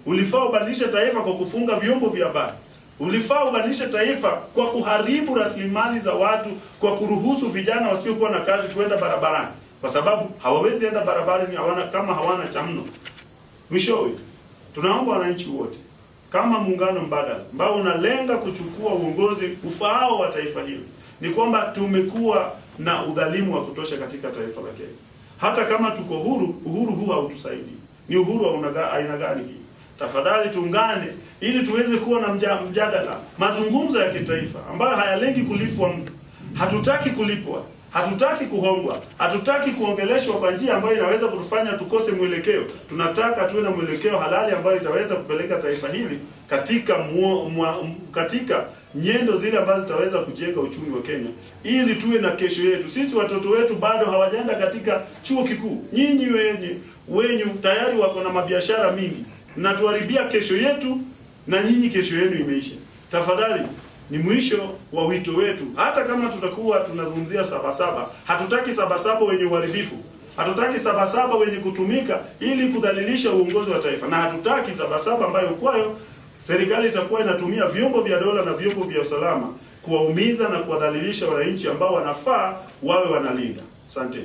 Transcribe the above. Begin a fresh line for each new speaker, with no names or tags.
Ulifaa ubadilishe taifa kwa kufunga vyombo vya habari. Ulifaa ubadilishe taifa kwa kuharibu rasilimali za watu, kwa kuruhusu vijana wasiokuwa na kazi kwenda barabarani, kwa sababu hawawezi enda barabarani hawana cha mno. Mwishowe, tunaomba wananchi wote kama muungano mbadala ambao unalenga kuchukua uongozi ufaao wa taifa hili, ni kwamba tumekuwa na udhalimu wa kutosha katika taifa la Kenya. Hata kama tuko huru, uhuru huu hautusaidii. Ni uhuru wa aina gani hii? Tafadhali tuungane ili tuweze kuwa na mjadala, mazungumzo ya kitaifa ambayo hayalengi kulipwa mtu. Hatutaki kulipwa, hatutaki kuhongwa, hatutaki kuongeleshwa kwa njia ambayo inaweza kutufanya tukose mwelekeo. Tunataka tuwe na mwelekeo halali ambayo itaweza kupeleka taifa hili katika nyendo zile ambazo zitaweza kujenga uchumi wa Kenya, ili tuwe na kesho yetu. Sisi watoto wetu bado hawajaenda katika chuo kikuu. Nyinyi wenyu tayari wako na mabiashara mingi, na tuharibia kesho yetu, na nyinyi kesho yenu imeisha. Tafadhali, ni mwisho wa wito wetu. Hata kama tutakuwa tunazungumzia Sabasaba, hatutaki Sabasaba wenye uharibifu. Hatutaki Sabasaba wenye kutumika ili kudhalilisha uongozi wa taifa, na hatutaki Sabasaba ambayo kwayo serikali itakuwa inatumia vyombo vya dola na vyombo vya usalama kuwaumiza na kuwadhalilisha wananchi ambao wanafaa wawe wanalinda. Asante.